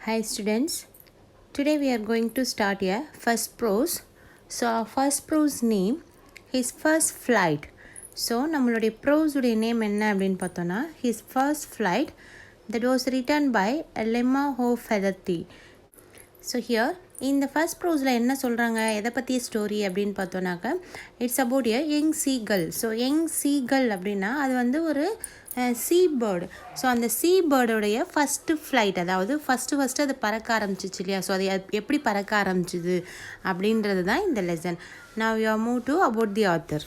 Hi students, today we are going to start a first prose. So our first prose name his first flight. So நம்மளுடைய prose உடைய name என்ன அப்படின்னு பார்த்தோன்னா his first flight that was written by Lemma Ho Featherty. So here இந்த first ப்ரோஸில் என்ன சொல்கிறாங்க எதை பற்றிய ஸ்டோரி அப்படின்னு பார்த்தோன்னாக்க it's about a young seagull. So young seagull அப்படின்னா அது வந்து ஒரு சீ பேர்டு. ஸோ அந்த சீ பேர்டோடைய ஃபஸ்ட்டு ஃப்ளைட், அதாவது ஃபஸ்ட்டு அது பறக்க ஆரம்பிச்சிச்சு இல்லையா. ஸோ அது எப்படி பறக்க ஆரம்பிச்சிது அப்படின்றது தான் இந்த lesson. Now you move to about the author.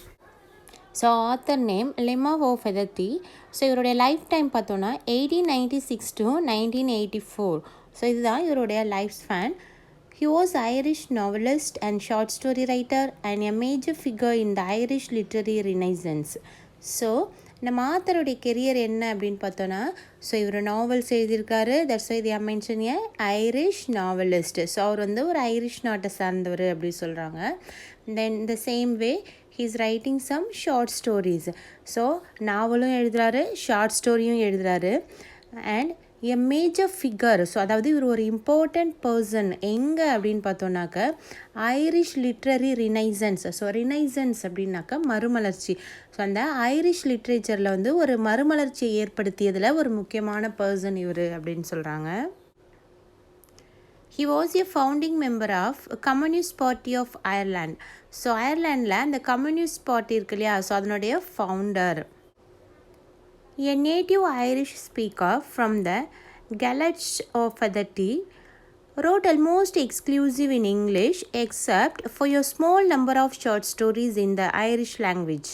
So author name lemma ஹோ ஃபெதர்டி. ஸோ இவருடைய லைஃப் டைம் பார்த்தோன்னா 1896 to 1984. ஸோ இதுதான் இவருடைய life span. He was Irish novelist and short story writer and a major figure in the Irish literary renaissance. So நம்ம ஆத்தருடைய career என்ன அப்படின்னு பார்த்தோன்னா, so இவர் நாவல்ஸ் எழுதியிருக்காரு. That's why they are mentioned a Irish novelist. So அவர் வந்து ஒரு Irish நாட்டை சார்ந்தவர் அப்படி சொல்கிறாங்க. Then the same way he is writing some short stories. So நாவலும் எழுதுகிறாரு, ஷார்ட் ஸ்டோரியும் எழுதுகிறாரு. And a major figure. So அதாவது இவர் ஒரு இம்பார்ட்டண்ட் பர்சன் எங்கே அப்படின்னு பார்த்தோன்னாக்க Irish literary renaissance. So renaissance அப்படின்னாக்கா மறுமலர்ச்சி. ஸோ அந்த ஐரிஷ் லிட்ரேச்சரில் வந்து ஒரு மறுமலர்ச்சியை ஏற்படுத்தியதில் ஒரு முக்கியமான பர்சன் இவர் அப்படின்னு சொல்கிறாங்க. He was a founding member of Communist Party of Ireland. So அயர்லாண்டில் அந்த கம்யூனிஸ்ட் பார்ட்டி இருக்கு இல்லையா, ஸோ அதனுடைய founder. A native Irish speaker from the Gaeltacht of Featherty wrote almost exclusively in English except for a small number of short stories in the Irish language.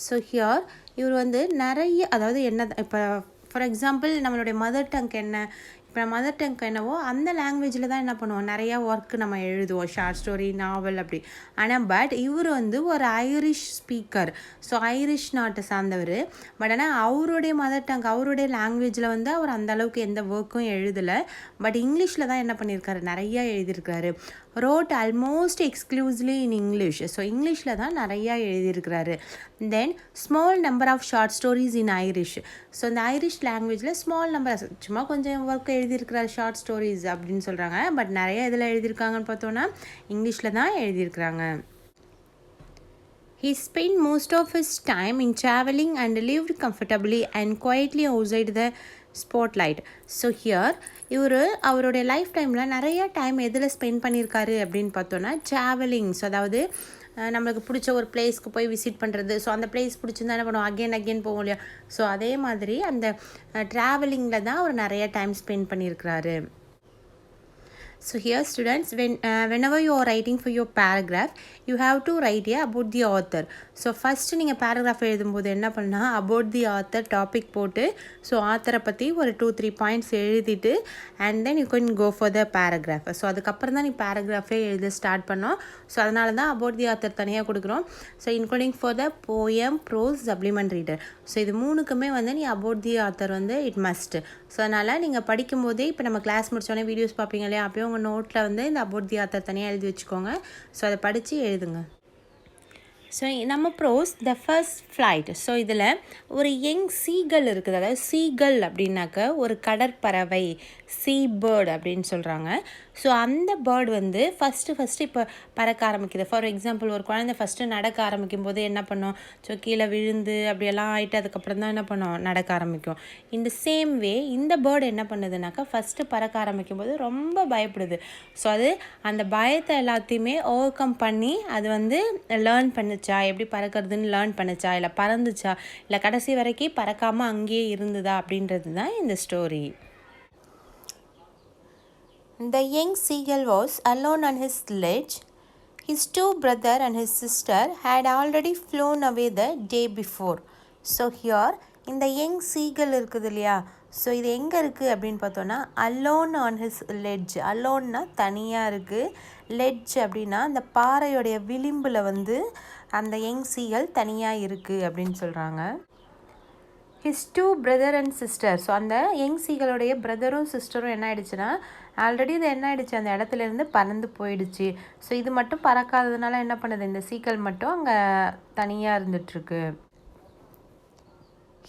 So here இவர் வந்து நிறைய, அதாவது என்ன இப்போ for example நம்மளுடைய mother tongue என்ன, இப்போ mother tongue என்னவோ அந்த லாங்குவேஜில் தான் என்ன பண்ணுவோம், நிறையா ஒர்க்கு நம்ம எழுதுவோம், ஷார்ட் ஸ்டோரி, நாவல் அப்படி. ஆனால் பட் இவர் வந்து ஒரு ஐரிஷ் ஸ்பீக்கர். ஸோ ஐரிஷ் நாட்டை சார்ந்தவர். பட் ஆனால் அவருடைய மதர் டங், அவருடைய லாங்குவேஜில் வந்து அவர் அந்தளவுக்கு எந்த ஒர்க்கும் எழுதலை. பட் இங்கிலீஷில் தான் என்ன பண்ணியிருக்காரு, நிறையா எழுதியிருக்காரு. Wrote almost exclusively in English. So இங்கிலீஷில் தான் நிறையா எழுதியிருக்கிறாரு. Then small number of short stories in Irish. So இந்த ஐரிஷ் லாங்குவேஜில் ஸ்மால் நம்பர், சும்மா கொஞ்சம் ஒர்க் எழுதியிருக்கிறார் ஷார்ட் ஸ்டோரிஸ் அப்படின்னு சொல்கிறாங்க. பட் நிறைய இதில் எழுதியிருக்காங்கன்னு பார்த்தோன்னா இங்கிலீஷில் தான் எழுதியிருக்கிறாங்க. He spent most of his time in traveling and lived comfortably and quietly outside the spotlight. So here இவர் அவருடைய லைஃப் டைமில் நிறைய டைம் எதில் ஸ்பெண்ட் பண்ணியிருக்காரு அப்படின்னு பார்த்தோன்னா ட்ராவலிங். ஸோ அதாவது நம்மளுக்கு பிடிச்ச ஒரு பிளேஸ்க்கு போய் விசிட் பண்ணுறது. ஸோ அந்த பிளேஸ் பிடிச்சிருந்தா என்ன பண்ணுவோம், அகெயின் போவோம் இல்லையா. ஸோ அதே மாதிரி அந்த ட்ராவலிங்கில் தான் அவர் நிறைய டைம் ஸ்பெண்ட் பண்ணியிருக்கிறாரு. So here students, whenever you are writing for your paragraph, you have to write about the author. So first நீங்கள் paragraph எழுதும்போது என்ன பண்ணால் about the author டாபிக் போட்டு, ஸோ ஆத்தரை பற்றி ஒரு 2-3 பாயிண்ட்ஸ் எழுதிட்டு and then you can go for the paragraph. So அதுக்கப்புறம் தான் நீ பேராகிராஃபே எழுத ஸ்டார்ட் பண்ணோம். ஸோ அதனால தான் about the author தனியாக கொடுக்குறோம். So including for the poem, prose, supplement reader. So இது மூணுக்குமே வந்து நீ about the author வந்து இட் மஸ்ட். ஸோ அதனால் நீங்கள் படிக்கும்போதே, இப்போ நம்ம கிளாஸ் முடிச்சோடனே வீடியோஸ் பார்ப்பீங்க இல்லையா, அப்போயும் உங்கள் நோட்டில் வந்து இந்த அபவுட் தி ஆத்தர் தனியாக எழுதி வச்சுக்கோங்க. ஸோ அதை படித்து எழுதுங்க. ஸோ நம்ம prose the first flight. So இதில் ஒரு யங் சீகல் இருக்குது. அதாவது சீகல் அப்படின்னாக்க ஒரு கடற்பறவை, சீ பேர்டு அப்படின்னு சொல்கிறாங்க. ஸோ அந்த பேர்டு வந்து ஃபஸ்ட்டு இப்போ பறக்க ஆரம்பிக்குது. ஃபார் எக்ஸாம்பிள் ஒரு குழந்தை ஃபஸ்ட்டு நடக்க ஆரம்பிக்கும் போது என்ன பண்ணோம், ஸோ கீழே விழுந்து அப்படியெல்லாம் ஆகிட்டு அதுக்கப்புறம் தான் என்ன பண்ணோம், நடக்க ஆரம்பிக்கும். இந்த சேம் வே இந்த பேர்டு என்ன பண்ணுதுனாக்கா ஃபஸ்ட்டு பறக்க ஆரம்பிக்கும் போது ரொம்ப பயப்படுது. ஸோ அது அந்த பயத்தை எல்லாத்தையுமே ஓவர் கம் பண்ணி அது வந்து லேர்ன் பண்ணுச்சா, எப்படி பறக்கிறதுன்னு லேர்ன் பண்ணுச்சா, இல்லை பறந்துச்சா, இல்லை கடைசி வரைக்கும் பறக்காமல் அங்கேயே இருந்ததா அப்படின்றது தான் இந்த story. The young seagull was alone on his sledge. His two brothers and his sister had already flown away the day before. So here இந்த யங் சீகல் இருக்குது இல்லையா, ஸோ இது எங்கே இருக்குது அப்படின்னு பார்த்தோன்னா அலோன் ஆன் ஹிஸ் லெட்ஜ். அலோன்னா தனியாக இருக்குது, லெட்ஜ் அப்படின்னா அந்த பாறையோடைய விளிம்பில் வந்து அந்த யங் சீகல் தனியாக இருக்குது அப்படின்னு சொல்கிறாங்க. His two brother and sister. So அந்த யங் சீகளுடைய பிரதரும் சிஸ்டரும் என்ன ஆகிடுச்சுன்னா ஆல்ரெடி இது என்ன ஆகிடுச்சு, அந்த இடத்துலேருந்து பறந்து போயிடுச்சு. ஸோ இது மட்டும் பறக்காததுனால என்ன பண்ணுது, இந்த சீக்கள் மட்டும் அங்கே தனியாக இருந்துகிட்ருக்கு.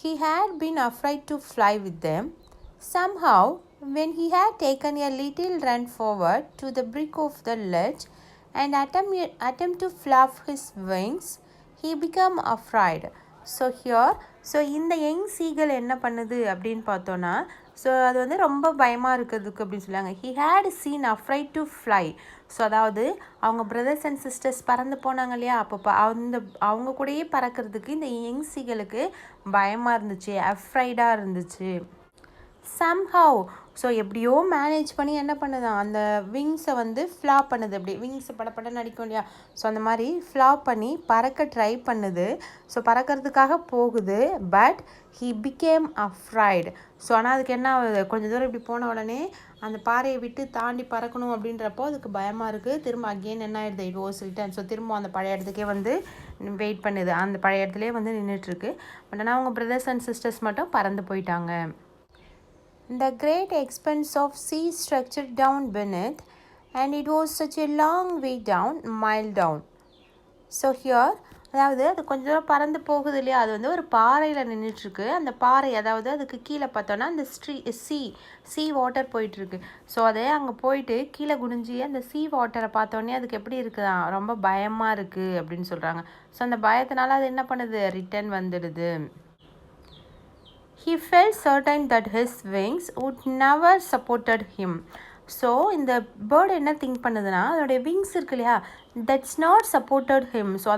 He had been afraid to fly with them. Somehow When he had taken a little run forward to the brink of the ledge and attempt to flap his wings, he became afraid. So இந்த young seagull என்ன பண்ணுது அப்படின்னு பார்த்தோன்னா, so அது வந்து ரொம்ப பயமாக இருக்கிறதுக்கு அப்படின்னு சொல்லுவாங்க. He had seen afraid to fly. So அதாவது அவங்க பிரதர்ஸ் அண்ட் சிஸ்டர்ஸ் பறந்து போனாங்க இல்லையா, அப்போ அவங்க கூடயே பறக்கிறதுக்கு இந்த யங் சீகலுக்கு பயமாக இருந்துச்சு, அஃப்ரைடாக இருந்துச்சு. சம்ஹவ் ஸோ எப்படியோ மேனேஜ் பண்ணி என்ன பண்ணுதான், அந்த விங்ஸை வந்து ஃப்ளாப் பண்ணுது. அப்படி விங்ஸை படப்படன்னு அடிக்கும் இல்லையா, ஸோ அந்த மாதிரி ஃப்ளாப் பண்ணி பறக்க ட்ரை பண்ணுது. ஸோ பறக்கிறதுக்காக போகுது. But he became afraid. So ஆனால் அதுக்கு என்ன ஆகுது, கொஞ்சம் தூரம் இப்படி போன உடனே அந்த பாறையை விட்டு தாண்டி பறக்கணும் அப்படின்றப்போ அதுக்கு பயமாக இருக்குது. திரும்ப அகெயின் என்ன ஆகிடுது, இட் வாஸ் ரிட்டன். ஸோ திரும்ப அந்த பழைய இடத்துக்கே வந்து வெயிட் பண்ணுது. அந்த பழைய இடத்துலேயே வந்து நின்றுட்டுருக்கு. பட் ஆனால் அவங்க பிரதர்ஸ் அண்ட் சிஸ்டர்ஸ் மட்டும் பறந்து போயிட்டாங்க. The great expanse of sea stretched down beneath, and it was such a long way down, mile down. So here, அதாவது அது கொஞ்சம் தூரம் பறந்து போகுது இல்லையா, அது வந்து ஒரு பாறையில் நின்றுட்டுருக்கு. அந்த பாறை அதாவது அதுக்கு கீழே பார்த்தோன்னா அந்த சீ வாட்டர் போயிட்டுருக்கு. ஸோ அது அங்கே போயிட்டு கீழே குனிஞ்சி அந்த சீ வாட்டரை பார்த்தோன்னே அதுக்கு எப்படி இருக்குதா, ரொம்ப பயமாக இருக்குது அப்படின்னு சொல்கிறாங்க. ஸோ அந்த பயத்தினால அது என்ன பண்ணுது, ரிட்டன் வந்துடுது. He felt certain that his wings would never supported him. So இந்த பேர்டு என்ன திங்க் பண்ணுதுன்னா, அதோடைய விங்ஸ் இருக்கு இல்லையா, that's not supported him. So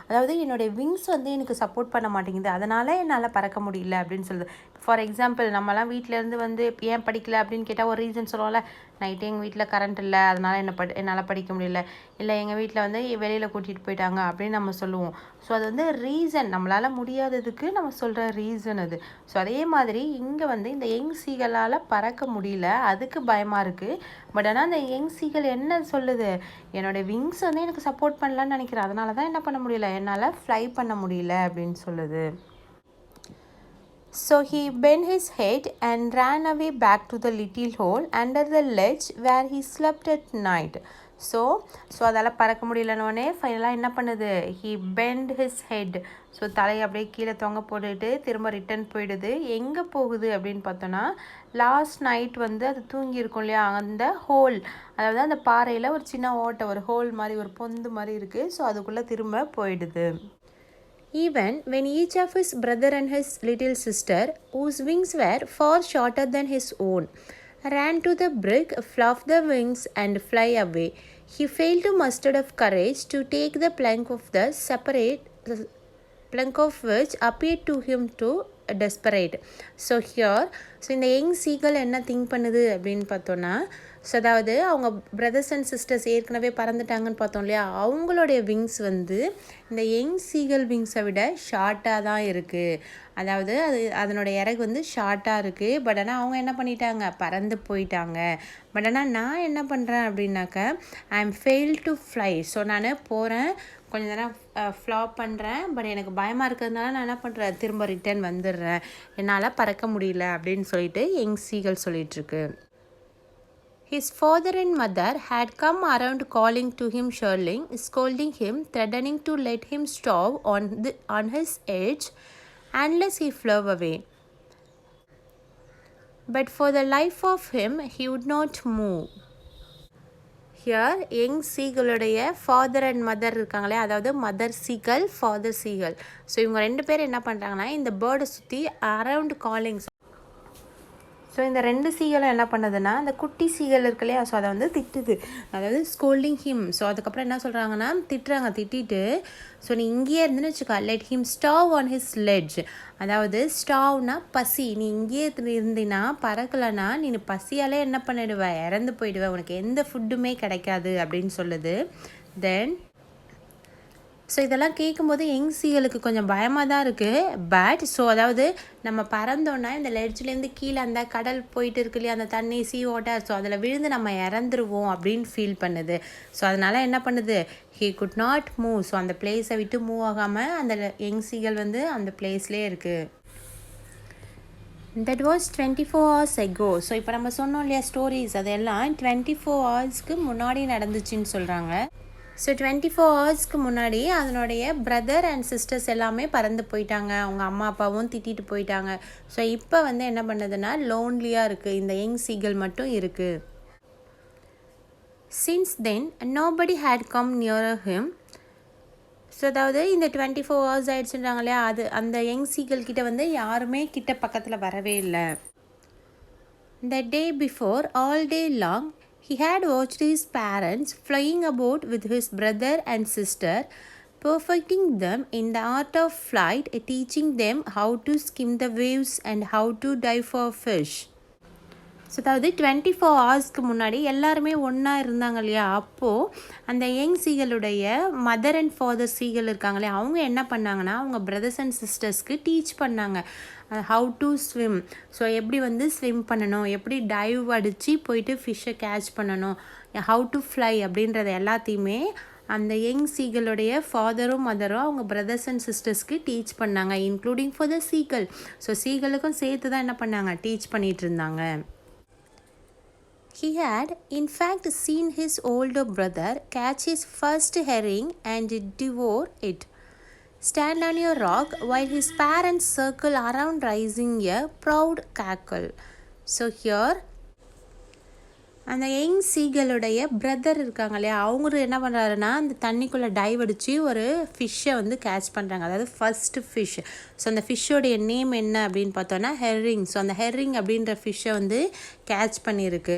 அதாவது என்னுடைய விங்ஸ் வந்து எனக்கு சப்போர்ட் பண்ண மாட்டேங்குது, அதனால் என்னால் பறக்க முடியல அப்படின்னு சொல்லுது. ஃபார் எக்ஸாம்பிள், நம்மலாம் வீட்டிலேருந்து வந்து ஏன் படிக்கல அப்படின்னு கேட்டால் ஒரு ரீசன் சொல்லுவோம்ல. நைட்டு எங்கள் வீட்டில் கரண்ட் இல்லை, அதனால் என்னால் படிக்க முடியல, இல்லை எங்கள் வீட்டில் வந்து வெளியில் கூட்டிகிட்டு போயிட்டாங்க அப்படின்னு நம்ம சொல்லுவோம். ஸோ அது வந்து ரீசன், நம்மளால் முடியாததுக்கு நம்ம சொல்கிற ரீசன் அது. ஸோ அதே மாதிரி இங்கே வந்து இந்த யங் சீகளால் பறக்க முடியல, அதுக்கு பயமாக இருக்குது. பட் ஆனால் அந்த யங் சீகல் என்ன சொல்லுது, என்னோடய விங்ஸ் வந்து எனக்கு சப்போர்ட் பண்ணலான்னு நினைக்கிறேன், அதனால தான் என்ன பண்ண முடியல, என்னால் ஃப்ளை பண்ண முடியல அப்படின்னு சொல்லுது. So he bent his head and ran away back to the little hole under the ledge where he slept at night. So அதால் பறக்க முடியலன்னொடனே ஃபைனலாக என்ன பண்ணுது, he bent his head. So தலையை அப்படியே கீழே தொங்க போட்டுட்டு திரும்ப ரிட்டன் போயிடுது. எங்கே போகுது அப்படின்னு பார்த்தோன்னா, லாஸ்ட் நைட் வந்து அது தூங்கியிருக்கும் இல்லையா, அந்த ஹோல், அதாவது அந்த பாறையில் ஒரு சின்ன ஓட்டை, ஒரு ஹோல் மாதிரி, ஒரு பொந்து மாதிரி இருக்குது. ஸோ அதுக்குள்ளே திரும்ப போயிடுது. Even when each of his brother and his little sister, whose wings were far shorter than his own, ran to the brink, fluffed the wings and fly away, he failed to muster up courage to take the plank of which appeared to him to desperate. So இந்த young seagull என்ன think பண்ணுது அப்படின்னு பார்த்தோன்னா, so அதாவது அவங்க brothers and sisters ஏற்கனவே பறந்துட்டாங்கன்னு பார்த்தோம் இல்லையா, அவங்களுடைய விங்ஸ் வந்து இந்த யங் சீகல் விங்ஸை விட ஷார்ட்டாக தான் இருக்குது. அதாவது அதனுடைய இறகு வந்து ஷார்ட்டாக இருக்குது. பட் ஆனால் அவங்க என்ன பண்ணிட்டாங்க, பறந்து போயிட்டாங்க. பட் ஆனால் நான் என்ன பண்ணுறேன் அப்படின்னாக்க, I am fail to fly. So நான் போகிறேன், கொஞ்ச நேரம் ஃப்ளாப் பண்ணுறேன், பட் எனக்கு பயமாக இருக்கிறதுனால நான் என்ன பண்ணுறேன், திரும்ப ரிட்டர்ன் வந்துடுறேன், என்னால் பறக்க முடியல அப்படின்னு சொல்லிட்டு யங் சீகல் சொல்லிகிட்ருக்கு. His father and mother had come around calling to him, scolding him, threatening to let him starve on his edge unless he flew away. But for the life of him, he would not move. Here young சீகளுடைய father and mother இருக்காங்களே, அதாவது mother seagull, father seagull. So இவங்க ரெண்டு பேர் என்ன பண்ணுறாங்கன்னா, இந்த பேர்டை சுற்றி அரவுண்ட் காலிங். ஸோ இந்த ரெண்டு சீகலும் என்ன பண்ணுதுன்னா, அந்த குட்டி சீகல் இருக்கு இல்லையா, ஸோ அதை வந்து திட்டுது, அதாவது ஸ்கோல்டிங் ஹிம். ஸோ அதுக்கப்புறம் என்ன சொல்கிறாங்கன்னா, திட்டிட்டு, ஸோ நீ இங்கேயே இருந்துன்னு வச்சுக்கா, let him starve on his ledge. அதாவது ஸ்டாவ்னா பசி, நீ இங்கேயே இருந்தினா, பறக்கலைன்னா நீ பசியாலே என்ன பண்ணிடுவ, இறந்து போயிடுவ, உனக்கு எந்த ஃபுட்டுமே கிடைக்காது அப்படின்னு சொல்லுது. தென் ஸோ இதெல்லாம் கேட்கும்போது யங் சீகளுக்கு கொஞ்சம் பயமாக தான் இருக்குது. பட் ஸோ அதாவது நம்ம பறந்தோன்னா இந்த லெட்ஜ்லேருந்து கீழே அந்த கடல் போயிட்டு இருக்கு இல்லையா, அந்த தண்ணி சீ வாட்டர், ஸோ அதில் விழுந்து நம்ம இறந்துருவோம் அப்படின்னு ஃபீல் பண்ணுது. ஸோ அதனால் என்ன பண்ணுது, he could not move. So அந்த பிளேஸை விட்டு மூவ் ஆகாமல் அந்த யங் சீகள் வந்து அந்த பிளேஸ்லேயே இருக்குது. That was 24 hours ago. So இப்போ நம்ம சொன்னோம் இல்லையா ஸ்டோரிஸ், அதெல்லாம் 24 hours முன்னாடி நடந்துச்சுன்னு சொல்கிறாங்க. ஸோ 24 ஹவர்ஸ்க்கு முன்னாடி அதனுடைய பிரதர் அண்ட் சிஸ்டர்ஸ் எல்லாமே பறந்து போயிட்டாங்க. அவங்க அம்மா அப்பாவும் திட்டிட்டு போயிட்டாங்க. ஸோ இப்போ வந்து என்ன பண்ணுதுன்னா லோன்லியாக இருக்குது. இந்த யங் சீகல் மட்டும் இருக்குது. Since then nobody had come near him. So அதாவது இந்த 24 ஹவர்ஸ் ஆயிடுச்சுன்றாங்க இல்லையா, அந்த யங் சீகல் கிட்ட வந்து யாருமே கிட்ட பக்கத்தில் வரவே இல்லை. The day before, all day long, he had watched his parents flying about with his brother and sister, perfecting them in the art of flight, teaching them how to skim the waves and how to dive for fish. So அதாவது 24 ஹவர்ஸ்க்கு முன்னாடி எல்லாருமே ஒன்றா இருந்தாங்க இல்லையா, அப்போது அந்த young சீகளுடைய mother and father சீகள் இருக்காங்க இல்லையா, அவங்க என்ன பண்ணாங்கன்னா அவங்க பிரதர்ஸ் அண்ட் சிஸ்டர்ஸ்க்கு டீச் பண்ணாங்க ஹவு டு ஸ்விம். ஸோ எப்படி வந்து ஸ்விம் பண்ணணும், எப்படி டைவ் அடித்து போயிட்டு ஃபிஷ்ஷை கேட்ச் பண்ணணும், ஹவு டு ஃப்ளை அப்படின்றத எல்லாத்தையுமே அந்த யங் சீகளுடைய ஃபாதரும் மதரும் அவங்க பிரதர்ஸ் அண்ட் சிஸ்டர்ஸ்க்கு டீச் பண்ணாங்க, including for the seagull. So சீகளுக்கும் சேர்த்து தான் என்ன பண்ணாங்க, டீச் பண்ணிகிட்டு இருந்தாங்க. He had, in fact, seen his older brother catch his first herring and devour it, stand on a rock while his parents circle around raising a proud cackle. So here, அந்த young சீகளுடைய brother இருக்காங்க இல்லையா, அவங்க என்ன பண்ணுறாருன்னா அந்த தண்ணிக்குள்ளே dive அடித்து ஒரு ஃபிஷ்ஷை வந்து கேட்ச் பண்ணுறாங்க, அதாவது ஃபஸ்ட்டு ஃபிஷ். ஸோ அந்த ஃபிஷ்ஷோடைய நேம் என்ன அப்படின்னு பார்த்தோன்னா ஹெர்ரிங். ஸோ அந்த ஹெர்ரிங் அப்படின்ற ஃபிஷ்ஷை வந்து கேட்ச் பண்ணியிருக்கு.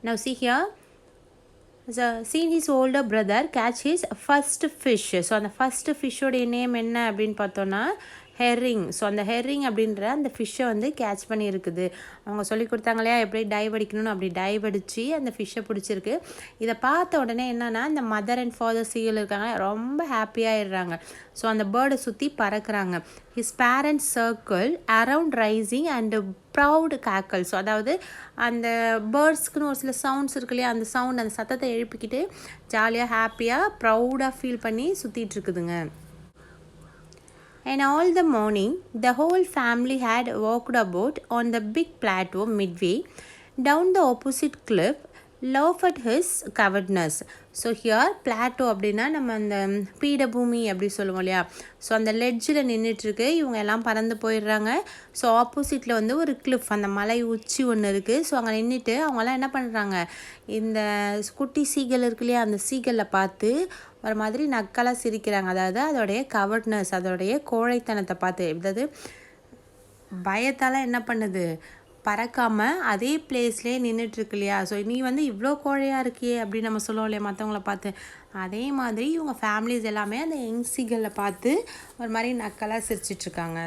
Now see here, seen his older brother catch his first fish. So அந்த ஃபஸ்ட்டு ஃபிஷ்ஷோடைய நேம் என்ன அப்படின்னு பார்த்தோன்னா ஹெர்ரிங். ஸோ அந்த ஹெர்ரிங் அப்படின்ற அந்த ஃபிஷ்ஷை வந்து கேட்ச் பண்ணியிருக்குது. அவங்க சொல்லி கொடுத்தாங்க இல்லையா எப்படி டைவ் அடிக்கணும்னு, அப்படி டைவ் அடித்து அந்த ஃபிஷ்ஷை பிடிச்சிருக்கு. இதை பார்த்த உடனே என்னென்னா இந்த மதர் அண்ட் ஃபாதர் சீகள் இருக்காங்க ரொம்ப ஹாப்பியாகிடுறாங்க. ஸோ அந்த பேர்டை சுற்றி பறக்கிறாங்க. His parents circle around rising and proud cackle. So அதாவது அந்த பேர்ட்ஸ்க்குன்னு ஒரு சில சவுண்ட்ஸ் இருக்கு இல்லையா, அந்த சவுண்ட் அந்த சத்தத்தை எழுப்பிக்கிட்டு ஜாலியாக ஹாப்பியாக ப்ரௌடாக ஃபீல் பண்ணி சுற்றிட்டு இருக்குதுங்க. And all the morning, the whole family had walked about on the big plateau midway down the opposite cliff, laughed at his cowardness. So here Plato அப்படின்னா நம்ம அந்த பீடபூமி அப்படி சொல்லுவோம் இல்லையா, ஸோ அந்த லெட்ஜில் நின்றுட்டுருக்கு. இவங்க எல்லாம் பறந்து போயிடுறாங்க. ஸோ ஆப்போசிட்டில் வந்து ஒரு கிளிஃப், அந்த மலை உச்சி ஒன்று இருக்குது. ஸோ அங்கே நின்றுட்டு அவங்கெல்லாம் என்ன பண்ணுறாங்க, இந்த குட்டி சீகல் இருக்கு இல்லையா, அந்த சீகலை பார்த்து ஒரு மாதிரி நக்கலாக சிரிக்கிறாங்க. அதாவது அதோடைய கவர்ட்னஸ், அதோடைய கோழைத்தனத்தை பார்த்து, அதாவது பயத்தால் என்ன பண்ணுது, பறக்காமல் அதே பிளேஸ்லேயே நின்றுட்டுருக்கு இல்லையா. ஸோ நீ வந்து இவ்வளோ கோழையாக இருக்கியே அப்படின்னு நம்ம சொல்லுவோம் இல்லையா மற்றவங்கள பார்த்து, அதே மாதிரி இவங்க ஃபேமிலிஸ் எல்லாமே அந்த யங் சீகலை பார்த்து ஒரு மாதிரி நக்கலாக சிரிச்சிட்ருக்காங்க.